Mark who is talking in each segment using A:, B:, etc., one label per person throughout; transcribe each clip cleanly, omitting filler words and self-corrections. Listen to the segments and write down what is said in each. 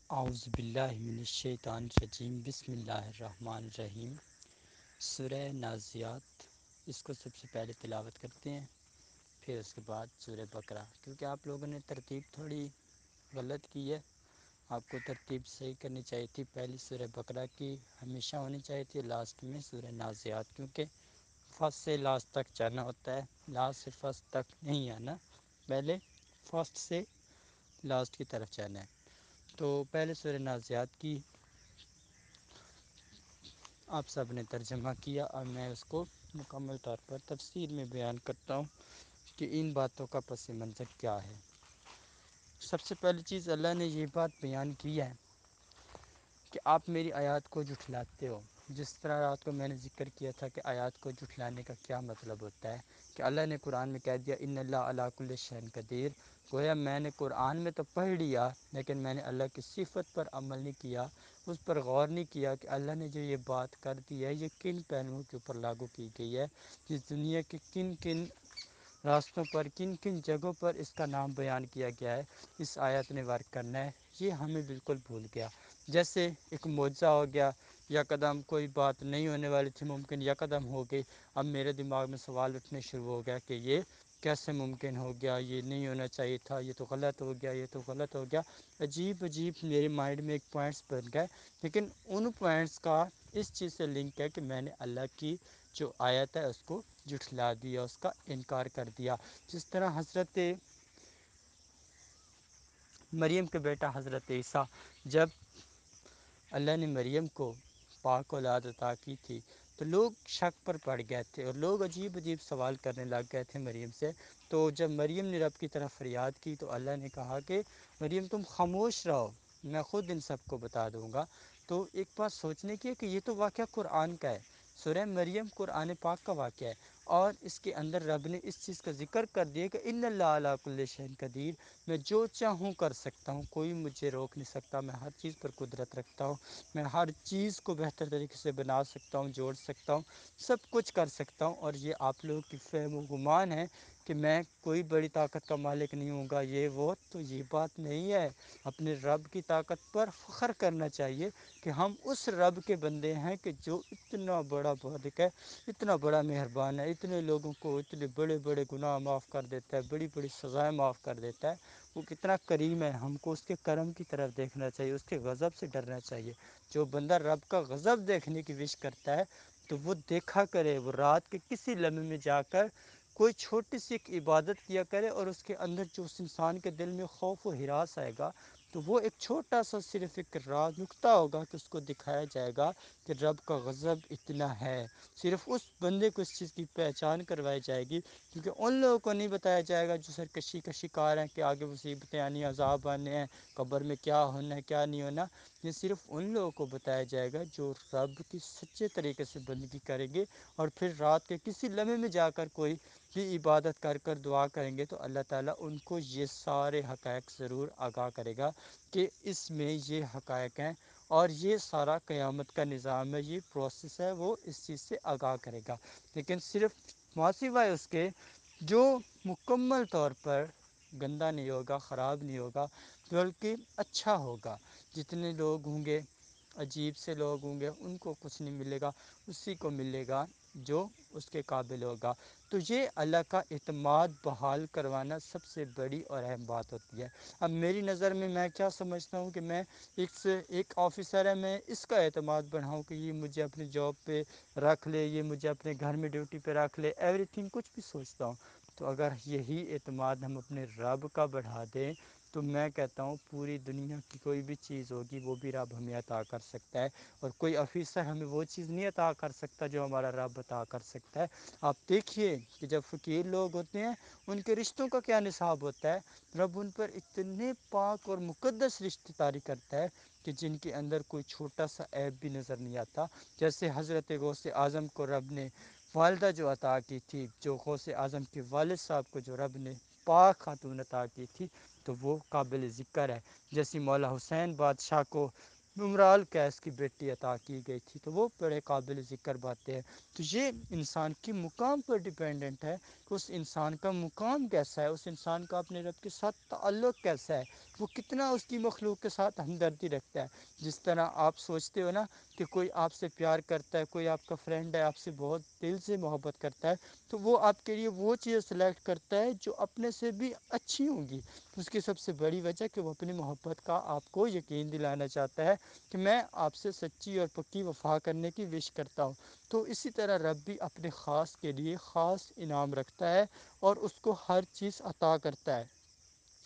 A: اعوذ باللہ من الشیطان الرجیم بسم اللہ الرحمن الرحیم سورہ نازیات، اس کو سب سے پہلے تلاوت کرتے ہیں، پھر اس کے بعد سورہ بقرہ، کیونکہ آپ لوگوں نے ترتیب تھوڑی غلط کی ہے۔ آپ کو ترتیب صحیح کرنی چاہیے تھی، پہلی سورہ بقرہ کی ہمیشہ ہونی چاہیے تھی، لاسٹ میں سورہ نازیات، کیونکہ فرسٹ سے لاسٹ تک جانا ہوتا ہے، لاسٹ سے فرسٹ تک نہیں آنا، پہلے فرسٹ سے لاسٹ کی طرف جانا ہے۔ تو پہلے سورہ نازیات کی آپ سب نے ترجمہ کیا، اور میں اس کو مکمل طور پر تفصیل میں بیان کرتا ہوں کہ ان باتوں کا پس منظر کیا ہے۔ سب سے پہلی چیز اللہ نے یہ بات بیان کی ہے کہ آپ میری آیات کو جھٹلاتے ہو۔ جس طرح رات کو میں نے ذکر کیا تھا کہ آیات کو جھٹلانے کا کیا مطلب ہوتا ہے، کہ اللہ نے قرآن میں کہہ دیا ان اللہ علی کل شیء قدیر، گویا میں نے قرآن میں تو پڑھ لیا لیکن میں نے اللہ کی صفت پر عمل نہیں کیا، اس پر غور نہیں کیا کہ اللہ نے جو یہ بات کر دی ہے یہ کن پہلوؤں کے اوپر لاگو کی گئی ہے، جس دنیا کے کن کن راستوں پر، کن کن جگہوں پر اس کا نام بیان کیا گیا ہے، اس آیت نے ورک کرنا ہے، یہ ہمیں بالکل بھول گیا۔ جیسے ایک معجزہ ہو گیا، یا قدم کوئی بات نہیں ہونے والی تھی ممکن یا قدم ہو گئی، اب میرے دماغ میں سوال اٹھنے شروع ہو گیا کہ یہ کیسے ممکن ہو گیا، یہ نہیں ہونا چاہیے تھا، یہ تو غلط ہو گیا، یہ تو غلط ہو گیا، عجیب عجیب میرے مائنڈ میں ایک پوائنٹس بن گئے، لیکن ان پوائنٹس کا اس چیز سے لنک ہے کہ میں نے اللہ کی جو آیت ہے اس کو جھٹلا دیا، اس کا انکار کر دیا۔ جس طرح حضرت مریم کے بیٹا حضرت عیسیٰ، جب اللہ نے مریم کو پاک اولاد عطا کی تھی تو لوگ شک پر پڑ گئے تھے، اور لوگ عجیب عجیب سوال کرنے لگ گئے تھے مریم سے۔ تو جب مریم نے رب کی طرف فریاد کی تو اللہ نے کہا کہ مریم تم خاموش رہو، میں خود ان سب کو بتا دوں گا۔ تو ایک بات سوچنے کی ہے کہ یہ تو واقعہ قرآن کا ہے، سورہ مریم قرآن پاک کا واقعہ ہے، اور اس کے اندر رب نے اس چیز کا ذکر کر دیا کہ ان اللہ علی کل شیء قدیر، میں جو چاہوں کر سکتا ہوں، کوئی مجھے روک نہیں سکتا، میں ہر چیز پر قدرت رکھتا ہوں، میں ہر چیز کو بہتر طریقے سے بنا سکتا ہوں، جوڑ سکتا ہوں، سب کچھ کر سکتا ہوں۔ اور یہ آپ لوگوں کی فہم و گمان ہے کہ میں کوئی بڑی طاقت کا مالک نہیں ہوں گا، یہ وہ، تو یہ بات نہیں ہے۔ اپنے رب کی طاقت پر فخر کرنا چاہیے کہ ہم اس رب کے بندے ہیں کہ جو اتنا بڑا مالک ہے، اتنا بڑا مہربان ہے، اتنے لوگوں کو اتنے بڑے بڑے گناہ معاف کر دیتا ہے، بڑی بڑی سزائیں معاف کر دیتا ہے، وہ کتنا کریم ہے۔ ہم کو اس کے کرم کی طرف دیکھنا چاہیے، اس کے غضب سے ڈرنا چاہیے۔ جو بندہ رب کا غضب دیکھنے کی وش کرتا ہے تو وہ دیکھا کرے، وہ رات کے کسی لمحے میں جا کر کوئی چھوٹی سی ایک عبادت کیا کرے، اور اس کے اندر جو اس انسان کے دل میں خوف و ہراس آئے گا تو وہ ایک چھوٹا سا صرف ایک راز نکتہ ہوگا کہ اس کو دکھایا جائے گا کہ رب کا غضب اتنا ہے، صرف اس بندے کو اس چیز کی پہچان کروائی جائے گی، کیونکہ ان لوگوں کو نہیں بتایا جائے گا جو سرکشی کا شکار ہیں کہ آگے مصیبتیں آنی، عذاب آنے ہیں، قبر میں کیا ہونا ہے کیا نہیں ہونا۔ یہ صرف ان لوگوں کو بتایا جائے گا جو رب کی سچے طریقے سے بندگی کریں گے، اور پھر رات کے کسی لمحے میں جا کر کوئی بھی عبادت کر کر دعا کریں گے تو اللہ تعالیٰ ان کو یہ سارے حقائق ضرور آگاہ کرے گا کہ اس میں یہ حقائق ہیں، اور یہ سارا قیامت کا نظام ہے، یہ پروسیس ہے، وہ اس چیز سے آگاہ کرے گا۔ لیکن صرف سوائے اس کے جو مکمل طور پر گندا نہیں ہوگا، خراب نہیں ہوگا، بلکہ اچھا ہوگا۔ جتنے لوگ ہوں گے، عجیب سے لوگ ہوں گے، ان کو کچھ نہیں ملے گا، اسی کو ملے گا جو اس کے قابل ہوگا۔ تو یہ اللہ کا اعتماد بحال کروانا سب سے بڑی اور اہم بات ہوتی ہے۔ اب میری نظر میں کیا سمجھتا ہوں کہ میں ایک آفیسر ہے، میں اس کا اعتماد بڑھاؤں کہ یہ مجھے اپنی جاب پہ رکھ لے، یہ مجھے اپنے گھر میں ڈیوٹی پہ رکھ لے، ایوری تھنگ کچھ بھی سوچتا ہوں۔ تو اگر یہی اعتماد ہم اپنے رب کا بڑھا دیں تو میں کہتا ہوں پوری دنیا کی کوئی بھی چیز ہوگی وہ بھی رب ہمیں عطا کر سکتا ہے، اور کوئی آفیسر ہمیں وہ چیز نہیں عطا کر سکتا جو ہمارا رب عطا کر سکتا ہے۔ آپ دیکھیے کہ جب فقیر لوگ ہوتے ہیں ان کے رشتوں کا کیا نصاب ہوتا ہے، رب ان پر اتنے پاک اور مقدس رشتے طاری کرتا ہے کہ جن کے اندر کوئی چھوٹا سا عیب بھی نظر نہیں آتا۔ جیسے حضرت غوث اعظم کو رب نے والدہ جو عطا کی تھی، جو غوث اعظم کے والد صاحب کو جو رب نے پاک خاتون عطا کی تھی، تو وہ قابل ذکر ہے۔ جیسے مولا حسین بادشاہ کو عمرال قیس کی بیٹی عطا کی گئی تھی، تو وہ بڑے قابل ذکر باتیں ہیں۔ تو یہ انسان کی مقام پر ڈیپینڈنٹ ہے کہ اس انسان کا مقام کیسا ہے، اس انسان کا اپنے رب کے ساتھ تعلق کیسا ہے، وہ کتنا اس کی مخلوق کے ساتھ ہمدردی رکھتا ہے۔ جس طرح آپ سوچتے ہو نا کہ کوئی آپ سے پیار کرتا ہے، کوئی آپ کا فرینڈ ہے، آپ سے بہت دل سے محبت کرتا ہے، تو وہ آپ کے لیے وہ چیز سلیکٹ کرتا ہے جو اپنے سے بھی اچھی ہوں گی۔ اس کی سب سے بڑی وجہ کہ وہ اپنی محبت کا آپ کو یقین دلانا چاہتا ہے کہ میں آپ سے سچی اور پکی وفا کرنے کی وش کرتا ہوں۔ تو اسی طرح رب بھی اپنے خاص کے لیے خاص انعام رکھتا ہے اور اس کو ہر چیز عطا کرتا ہے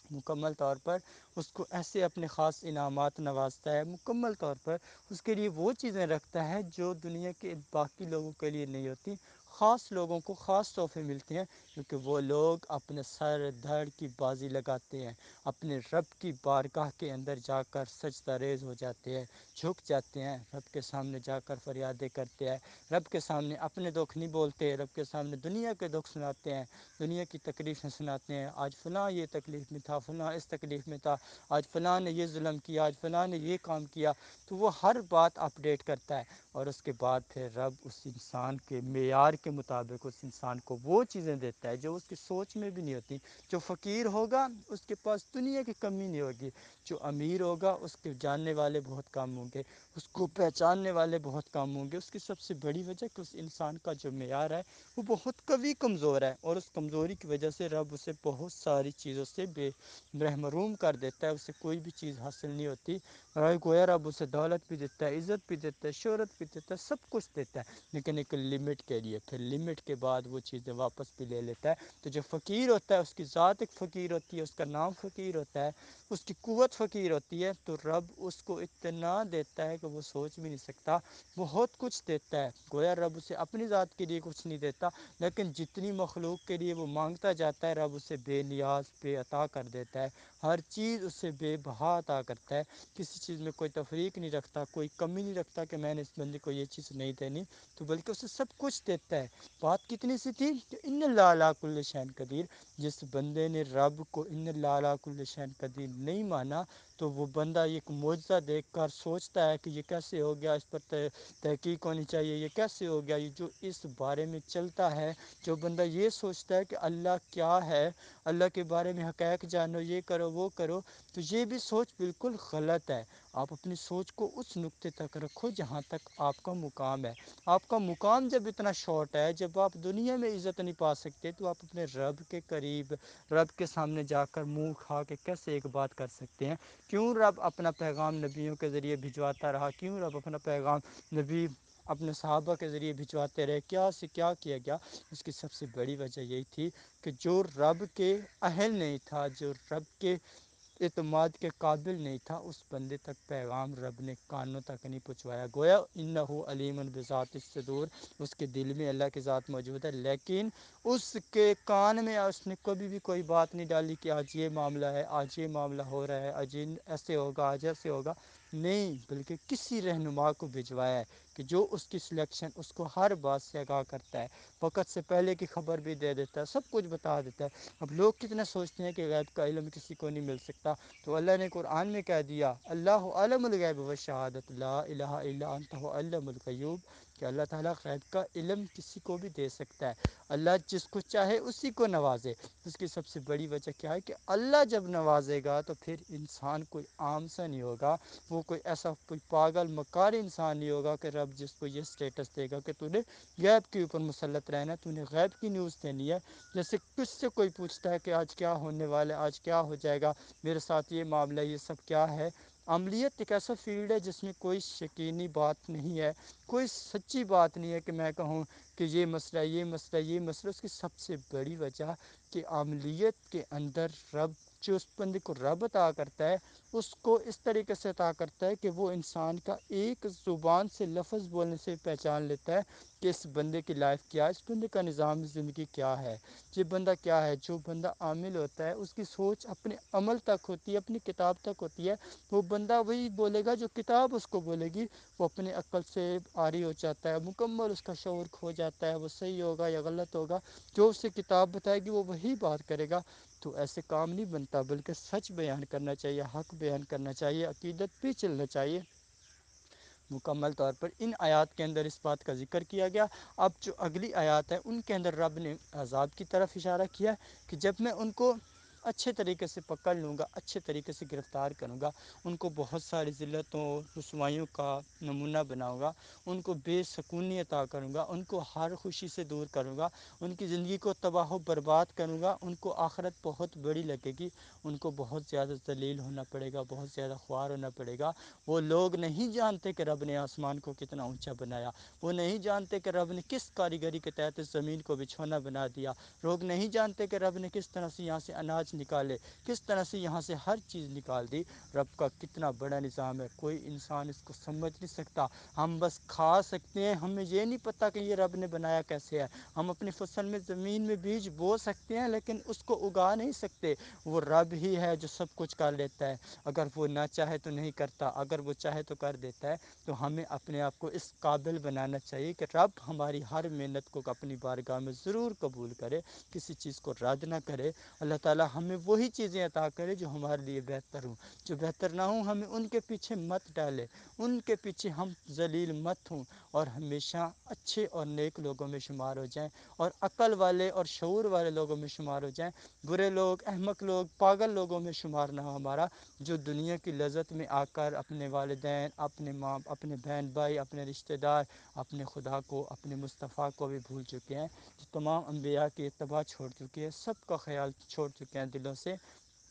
A: مکمل طور پر، اس کو ایسے اپنے خاص انعامات نوازتا ہے، مکمل طور پر اس کے لیے وہ چیزیں رکھتا ہے جو دنیا کے باقی لوگوں کے لیے نہیں ہوتی۔ خاص لوگوں کو خاص تحفے ملتے ہیں کیونکہ وہ لوگ اپنے سر دھڑ کی بازی لگاتے ہیں، اپنے رب کی بارگاہ کے اندر جا کر سجدہ ریز ہو جاتے ہیں، جھک جاتے ہیں، رب کے سامنے جا کر فریادیں کرتے ہیں، رب کے سامنے اپنے دکھ نہیں بولتے، رب کے سامنے دنیا کے دکھ سناتے ہیں، دنیا کی تکلیفیں سناتے ہیں۔ آج فلاں یہ تکلیف میں تھا، فلاں اس تکلیف میں تھا، آج فلاں نے یہ ظلم کیا، آج فلاں نے یہ کام کیا، تو وہ ہر بات اپڈیٹ کرتا ہے۔ اور اس کے بعد پھر رب اس انسان کے معیار کے مطابق اس انسان کو وہ چیزیں دیتا ہے جو اس کی سوچ میں بھی نہیں ہوتی۔ جو فقیر ہوگا اس کے پاس دنیا کی کمی نہیں ہوگی، جو امیر ہوگا اس کے جاننے والے بہت کم ہوں گے، اس کو پہچاننے والے بہت کم ہوں گے۔ اس کی سب سے بڑی وجہ کہ اس انسان کا جو معیار ہے وہ بہت قوی کمزور ہے، اور اس کمزوری کی وجہ سے رب اسے بہت ساری چیزوں سے محروم کر دیتا ہے، اسے کوئی بھی چیز حاصل نہیں ہوتی۔ گویا رب اسے دولت بھی دیتا ہے، عزت بھی دیتا ہے، شہرت بھی دیتا ہے، سب کچھ دیتا ہے، لیکن ایک لمٹ کے لیے، پھر لمٹ کے بعد وہ چیزیں واپس بھی لے لیتا ہے۔ تو جو فقیر ہوتا ہے اس کی ذات ایک فقیر ہوتی ہے، اس کا نام فقیر ہوتا ہے، اس کی قوت فقیر ہوتی ہے، تو رب اس کو اتنا دیتا ہے کہ وہ سوچ بھی نہیں سکتا، بہت کچھ دیتا ہے۔ گویا رب اسے اپنی ذات کے لیے کچھ نہیں دیتا، لیکن جتنی مخلوق کے لیے وہ مانگتا جاتا ہے رب اسے بے نیاز بے عطا کر دیتا ہے، ہر چیز اسے بے بہا عطا کرتا ہے، کسی چیز میں کوئی تفریق نہیں رکھتا، کوئی کمی نہیں رکھتا کہ میں نے اس بندے کو یہ چیز نہیں دینی، تو بلکہ اسے سب کچھ دیتا ہے۔ بات کتنی سی تھی کہ ان اللہ علی کل شیء قدیر، جس بندے نے رب کو ان اللہ علی کل شیء قدیر نہیں مانا تو وہ بندہ ایک معجزہ دیکھ کر سوچتا ہے کہ یہ کیسے ہو گیا، اس پر تحقیق ہونی چاہیے، یہ کیسے ہو گیا، یہ جو اس بارے میں چلتا ہے، جو بندہ یہ سوچتا ہے کہ اللہ کیا ہے، اللہ کے بارے میں حقائق جانو، یہ کرو وہ کرو، تو یہ بھی سوچ بالکل غلط ہے۔ آپ اپنی سوچ کو اس نقطے تک رکھو جہاں تک آپ کا مقام ہے۔ آپ کا مقام جب اتنا شارٹ ہے، جب آپ دنیا میں عزت نہیں پا سکتے، تو آپ اپنے رب کے قریب، رب کے سامنے جا کر منہ کھا کے کیسے ایک بات کر سکتے ہیں؟ کیوں رب اپنا پیغام نبیوں کے ذریعے بھجواتا رہا، کیوں رب اپنا پیغام نبی اپنے صحابہ کے ذریعے بھجواتے رہے، کیا سے کیا کیا گیا؟ اس کی سب سے بڑی وجہ یہی تھی کہ جو رب کے اہل نہیں تھا، جو رب کے اعتماد کے قابل نہیں تھا، اس بندے تک پیغام رب نے کانوں تک نہیں پہنچوایا۔ گویا انہ علیم بذات الصدور، اس کے دل میں اللہ کی ذات موجود ہے، لیکن اس کے کان میں اس نے کبھی بھی کوئی بات نہیں ڈالی کہ آج یہ معاملہ ہے، آج یہ معاملہ ہو رہا ہے، آج ایسے ہوگا، آج ایسے ہوگا، نہیں، بلکہ کسی رہنما کو بھجوایا ہے کہ جو اس کی سلیکشن اس کو ہر بات سے آگاہ کرتا ہے، وقت سے پہلے کی خبر بھی دے دیتا ہے، سب کچھ بتا دیتا ہے۔ اب لوگ کتنا سوچتے ہیں کہ غیب کا علم کسی کو نہیں مل سکتا، تو اللہ نے قرآن میں کہہ دیا اللہ عالم الغیب والشہادۃ لا الہ الا انت علام الغیوب، کہ اللہ تعالیٰ غیب کا علم کسی کو بھی دے سکتا ہے، اللہ جس کو چاہے اسی کو نوازے۔ اس کی سب سے بڑی وجہ کیا ہے کہ اللہ جب نوازے گا تو پھر انسان کوئی عام سا نہیں ہوگا، وہ کوئی ایسا کوئی پاگل مکار انسان نہیں ہوگا کہ رب جس کو یہ اسٹیٹس دے گا کہ تو نے غیب کے اوپر مسلط رہنا ہے، تو نے غیب کی نیوز دینی ہے۔ جیسے کچھ سے کوئی پوچھتا ہے کہ آج کیا ہونے والا ہے، آج کیا ہو جائے گا، میرے ساتھ یہ معاملہ، یہ سب کیا ہے؟ عملیت ایک ایسا فیلڈ ہے جس میں کوئی یقینی بات نہیں ہے، کوئی سچی بات نہیں ہے کہ میں کہوں کہ یہ مسئلہ، یہ مسئلہ، یہ مسئلہ۔ اس کی سب سے بڑی وجہ کہ عملیت کے اندر رب جو اس بندے کو رب عطا کرتا ہے، اس کو اس طریقے سے عطا کرتا ہے کہ وہ انسان کا ایک زبان سے لفظ بولنے سے پہچان لیتا ہے کہ اس بندے کی لائف کیا ہے، اس بندے کا نظام زندگی کیا ہے، یہ بندہ کیا ہے۔ جو بندہ عامل ہوتا ہے اس کی سوچ اپنے عمل تک ہوتی ہے، اپنی کتاب تک ہوتی ہے، وہ بندہ وہی بولے گا جو کتاب اس کو بولے گی، وہ اپنے عقل سے عاری ہو جاتا ہے، مکمل اس کا شعور کھو جاتا ہے، وہ صحیح ہوگا یا غلط ہوگا، جو اسے کتاب بتائے گی وہ وہی بات کرے گا۔ تو ایسے کام نہیں بنتا، بلکہ سچ بیان کرنا چاہیے، حق بیان کرنا چاہیے، عقیدت پہ چلنا چاہیے۔ مکمل طور پر ان آیات کے اندر اس بات کا ذکر کیا گیا۔ اب جو اگلی آیات ہیں ان کے اندر رب نے عذاب کی طرف اشارہ کیا کہ جب میں ان کو اچھے طریقے سے پکڑ لوں گا، اچھے طریقے سے گرفتار کروں گا، ان کو بہت ساری ذلتوں رسوائیوں کا نمونہ بناؤں گا، ان کو بے سکونی عطا کروں گا، ان کو ہر خوشی سے دور کروں گا، ان کی زندگی کو تباہ و برباد کروں گا، ان کو آخرت بہت بڑی لگے گی، ان کو بہت زیادہ ذلیل ہونا پڑے گا، بہت زیادہ خوار ہونا پڑے گا۔ وہ لوگ نہیں جانتے کہ رب نے آسمان کو کتنا اونچا بنایا، وہ نہیں جانتے کہ رب نے کس کاریگری کے تحت اس زمین کو بچھونا بنا دیا، لوگ نہیں جانتے کہ رب نے کس طرح سے یہاں سے اناج نکالے، کس طرح سے یہاں سے ہر چیز نکال دی۔ رب کا کتنا بڑا نظام ہے، کوئی انسان اس کو سمجھ نہیں سکتا۔ ہم بس کھا سکتے ہیں، ہمیں یہ نہیں پتہ کہ یہ رب نے بنایا کیسے ہے۔ ہم اپنی فصل میں زمین میں بیج بو سکتے ہیں لیکن اس کو اگا نہیں سکتے۔ وہ رب ہی ہے جو سب کچھ کر لیتا ہے، اگر وہ نہ چاہے تو نہیں کرتا، اگر وہ چاہے تو کر دیتا ہے۔ تو ہمیں اپنے آپ کو اس قابل بنانا چاہیے کہ رب ہماری ہر محنت کو اپنی بارگاہ میں ضرور قبول کرے، کسی چیز کو رد نہ کرے۔ اللہ تعالی ہمیں وہی چیزیں عطا کرے جو ہمارے لیے بہتر ہوں، جو بہتر نہ ہوں ہمیں ان کے پیچھے مت ڈالے، ان کے پیچھے ہم ذلیل مت ہوں، اور ہمیشہ اچھے اور نیک لوگوں میں شمار ہو جائیں، اور عقل والے اور شعور والے لوگوں میں شمار ہو جائیں۔ برے لوگ، احمق لوگ، پاگل لوگوں میں شمار نہ ہو ہمارا، جو دنیا کی لذت میں آ کر اپنے والدین، اپنے ماں، اپنے بہن بھائی، اپنے رشتہ دار، اپنے خدا کو، اپنے مصطفیٰ کو بھی بھول چکے ہیں، جو تمام انبیاء کی اتباع چھوڑ چکے ہیں، سب کا خیال چھوڑ چکے ہیں دلوں سے۔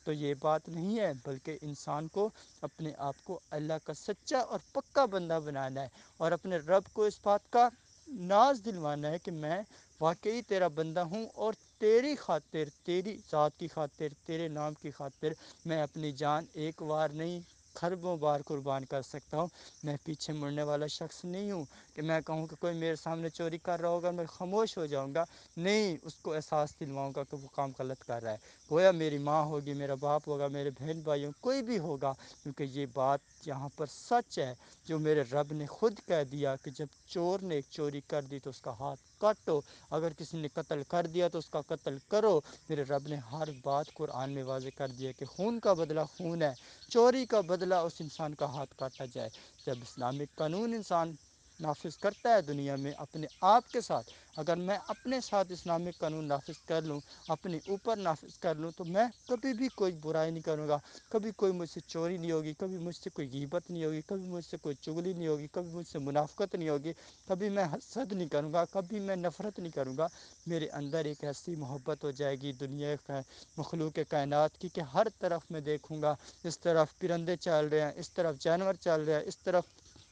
A: تو یہ بات نہیں ہے، بلکہ انسان کو اپنے آپ کو اللہ کا سچا اور پکا بندہ بنانا ہے، اور اپنے رب کو اس بات کا ناز دلوانا ہے کہ میں واقعی تیرا بندہ ہوں، اور تیری خاطر، تیری ذات کی خاطر، تیرے نام کی خاطر میں اپنی جان ایک بار نہیں خربوں بار قربان کر سکتا ہوں۔ میں پیچھے مڑنے والا شخص نہیں ہوں کہ میں کہوں کہ کوئی میرے سامنے چوری کر رہا ہوگا میں خاموش ہو جاؤں گا، نہیں، اس کو احساس دلواؤں گا کہ وہ کام غلط کر رہا ہے۔ گویا میری ماں ہوگی، میرا باپ ہوگا، میرے بہن بھائی ہوں، کوئی بھی ہوگا، کیونکہ یہ بات یہاں پر سچ ہے جو میرے رب نے خود کہہ دیا کہ جب چور نے ایک چوری کر دی تو اس کا ہاتھ کاٹو، اگر کسی نے قتل کر دیا تو اس کا قتل کرو۔ میرے رب نے ہر بات قرآن میں واضح کر دیا کہ خون کا بدلہ خون ہے، چوری کا بدلہ اس انسان کا ہاتھ کاٹا جائے۔ جب اسلامک قانون انسان نافذ کرتا ہے دنیا میں اپنے آپ کے ساتھ، اگر میں اپنے ساتھ اسلامک قانون نافذ کر لوں، اپنے اوپر نافذ کر لوں، تو میں کبھی بھی کوئی برائی نہیں کروں گا، کبھی کوئی مجھ سے چوری نہیں ہوگی، کبھی مجھ سے کوئی غیبت نہیں ہوگی، کبھی مجھ سے کوئی چغلی نہیں ہوگی، کبھی مجھ سے منافقت نہیں ہوگی، کبھی میں حسد نہیں کروں گا، کبھی میں نفرت نہیں کروں گا۔ میرے اندر ایک ایسی محبت ہو جائے گی دنیا مخلوق کائنات کی کہ ہر طرف میں دیکھوں گا، اس طرف پرندے چل رہے ہیں، اس طرف جانور چل رہے ہیں، اس طرف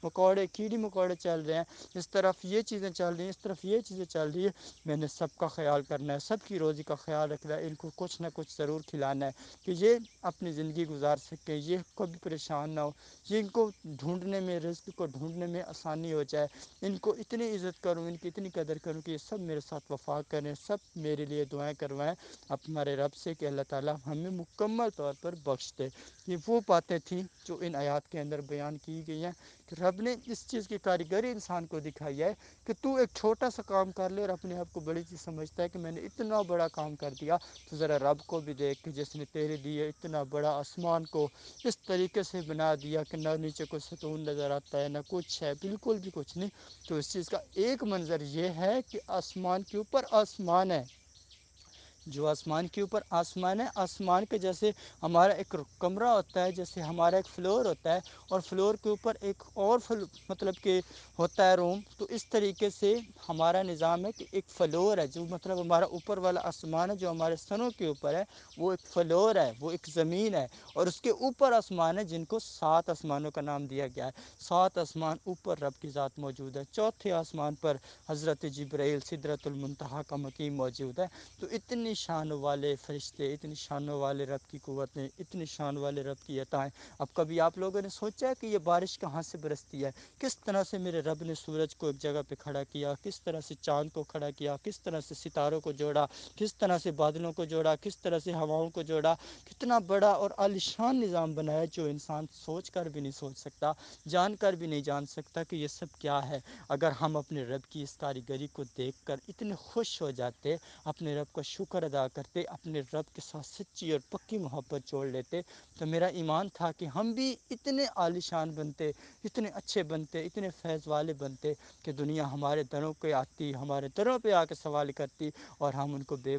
A: مکوڑے، کیڑی مکوڑے چل رہے ہیں، اس طرف یہ چیزیں چل رہی ہیں، اس طرف یہ چیزیں چل رہی ہیں، میں نے سب کا خیال کرنا ہے، سب کی روزی کا خیال رکھنا ہے، ان کو کچھ نہ کچھ ضرور کھلانا ہے کہ یہ اپنی زندگی گزار سکے، یہ کبھی پریشان نہ ہو، یہ ان کو ڈھونڈنے میں، رزق کو ڈھونڈنے میں آسانی ہو جائے، ان کو اتنی عزت کروں، ان کی اتنی قدر کروں کہ یہ سب میرے ساتھ وفا کریں، سب میرے لیے دعائیں کروائیں ہمارے رب سے کہ اللہ تعالی ہمیں مکمل طور پر بخش دے۔ یہ وہ باتیں تھیں جو ان آیات کے اندر بیان کی گئی ہیں کہ رب نے اس چیز کی کاریگری انسان کو دکھائی ہے کہ تو ایک چھوٹا سا کام کر لے اور اپنے آپ کو بڑی چیز سمجھتا ہے کہ میں نے اتنا بڑا کام کر دیا، تو ذرا رب کو بھی دیکھ کہ جس نے تیرے لیے اتنا بڑا آسمان کو اس طریقے سے بنا دیا کہ نہ نیچے کوئی ستون نظر آتا ہے، نہ کچھ ہے، بالکل بھی کچھ نہیں۔ تو اس چیز کا ایک منظر یہ ہے کہ آسمان کے اوپر آسمان ہے، جو آسمان کے اوپر آسمان ہے، آسمان کے جیسے ہمارا ایک کمرہ ہوتا ہے، جیسے ہمارا ایک فلور ہوتا ہے، اور فلور کے اوپر ایک اور مطلب کہ ہوتا ہے روم، تو اس طریقے سے ہمارا نظام ہے کہ ایک فلور ہے، جو مطلب ہمارا اوپر والا آسمان ہے جو ہمارے سنوں کے اوپر ہے، وہ ایک فلور ہے، وہ ایک زمین ہے، اور اس کے اوپر آسمان ہے جن کو 7 آسمانوں کا نام دیا گیا ہے۔ 7 آسمان اوپر رب کی ذات موجود ہے، چوتھے آسمان پر حضرت جبرائیل سدرۃ المنتہا کا مقیم موجود ہے۔ تو اتنی شان والے فرشتے، اتنی شان والے رب کی قوتیں، اتنی شان والے رب کی عطائیں۔ اب کبھی آپ لوگوں نے سوچا ہے کہ یہ بارش کہاں سے برستی ہے؟ کس طرح سے میرے رب نے سورج کو ایک جگہ پہ کھڑا کیا، کس طرح سے چاند کو کھڑا کیا، کس طرح سے ستاروں کو جوڑا، کس طرح سے بادلوں کو جوڑا، کس طرح سے ہواؤں کو جوڑا، کتنا بڑا اور عالیشان نظام بنایا جو انسان سوچ کر بھی نہیں سوچ سکتا، جان کر بھی نہیں جان سکتا کہ یہ سب کیا ہے۔ اگر ہم اپنے رب کی اس کاریگری کو دیکھ کر اتنے خوش ہو جاتے، اپنے رب کا شکر ادا کرتے اپنے رب کے ساتھ سچی اور پکی محبت جوڑ لیتے، تو میرا ایمان تھا کہ ہم بھی اتنے عالیشان بنتے، اتنے اچھے بنتے، اتنے فیض والے بنتے کہ دنیا ہمارے دروں پہ آتی، ہمارے دروں پہ آ کے سوال کرتی، اور ہم ان کو بے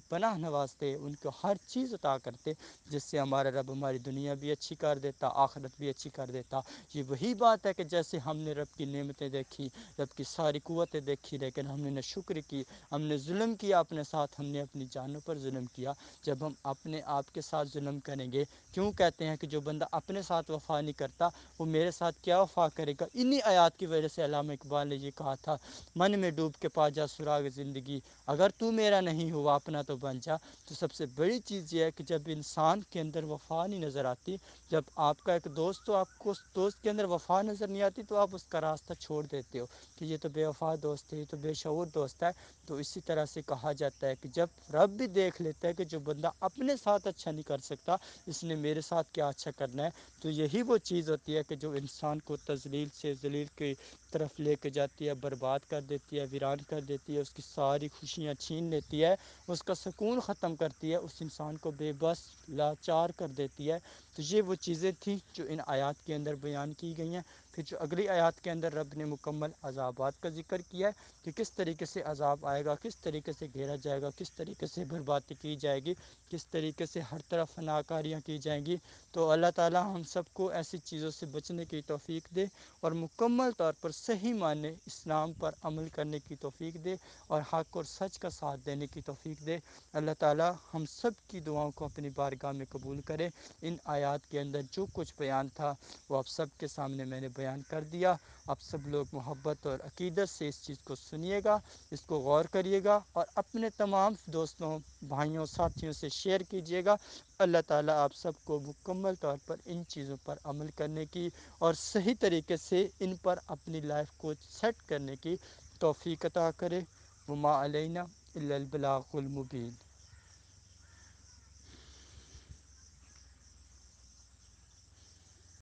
A: پناہ نوازتے، ان کو ہر چیز عطا کرتے، جس سے ہمارا رب ہماری دنیا بھی اچھی کر دیتا، آخرت بھی اچھی کر دیتا۔ یہ وہی بات ہے کہ جیسے ہم نے رب کی نعمتیں دیکھی، رب کی ساری قوتیں دیکھی، لیکن ہم نے نہ شکر کی، ہم نے ظلم کیا اپنے ساتھ، ہم نے اپنی جانوں پر ظلم کیا۔ جب ہم اپنے آپ کے ساتھ ظلم کریں گے، کیوں کہتے ہیں کہ جو بندہ اپنے ساتھ وفا نہیں کرتا وہ میرے ساتھ کیا وفا کرے گا؟ انہی آیات کی وجہ سے علامہ اقبال نے یہ کہا تھا، من میں ڈوب کے پا جا سراغ زندگی، اگر تو میرا نہیں ہوا اپنا تو بن جا۔ تو سب سے بڑی چیز یہ ہے کہ جب انسان کے اندر وفا نہیں نظر آتی، جب آپ کا ایک دوست ہو، آپ کو اس دوست کے اندر وفا نظر نہیں آتی، تو آپ اس کا راستہ چھوڑ دیتے ہو کہ یہ تو بے وفا دوست ہے، یہ تو بے شعور دوست ہے۔ تو اسی طرح سے کہا جاتا ہے کہ جب رب بھی دیکھ لیتا ہے کہ جو بندہ اپنے ساتھ اچھا نہیں کر سکتا، اس نے میرے ساتھ کیا اچھا کرنا ہے، تو یہی وہ چیز ہوتی ہے کہ جو انسان کو تذلیل سے ذلیل کی طرف لے کے جاتی ہے، برباد کر دیتی ہے، ویران کر دیتی ہے، اس کی ساری خوشیاں چھین لیتی ہے، اس کا سکون ختم کرتی ہے، اس انسان کو بے بس لاچار کر دیتی ہے۔ تو یہ وہ چیزیں تھیں جو ان آیات کے اندر بیان کی گئی ہیں۔ پھر جو اگلی آیات کے اندر رب نے مکمل عذابات کا ذکر کیا ہے کہ کس طریقے سے عذاب آئے گا، کس طریقے سے گھیرا جائے گا، کس طریقے سے بربادی کی جائے گی، کس طریقے سے ہر طرف فناکاریاں کی جائیں گی۔ تو اللہ تعالی ہم سب کو ایسی چیزوں سے بچنے کی توفیق دے، اور مکمل طور پر صحیح معنی اسلام پر عمل کرنے کی توفیق دے، اور حق اور سچ کا ساتھ دینے کی توفیق دے۔ اللہ تعالی ہم سب کی دعاؤں کو اپنی بارگاہ میں قبول کرے۔ ان آیات کے اندر جو کچھ بیان تھا وہ آپ سب کے سامنے میں نے بیان کر دیا۔ آپ سب لوگ محبت اور عقیدت سے اس چیز کو سنیے گا، اس کو غور کریے گا، اور اپنے تمام دوستوں، بھائیوں، ساتھیوں سے شیئر کیجیے گا۔ اللہ تعالیٰ آپ سب کو مکمل طور پر ان چیزوں پر عمل کرنے کی اور صحیح طریقے سے ان پر اپنی لائف کو سیٹ کرنے کی توفیق عطا کرے۔ وما علینا الا البلاغ المبین۔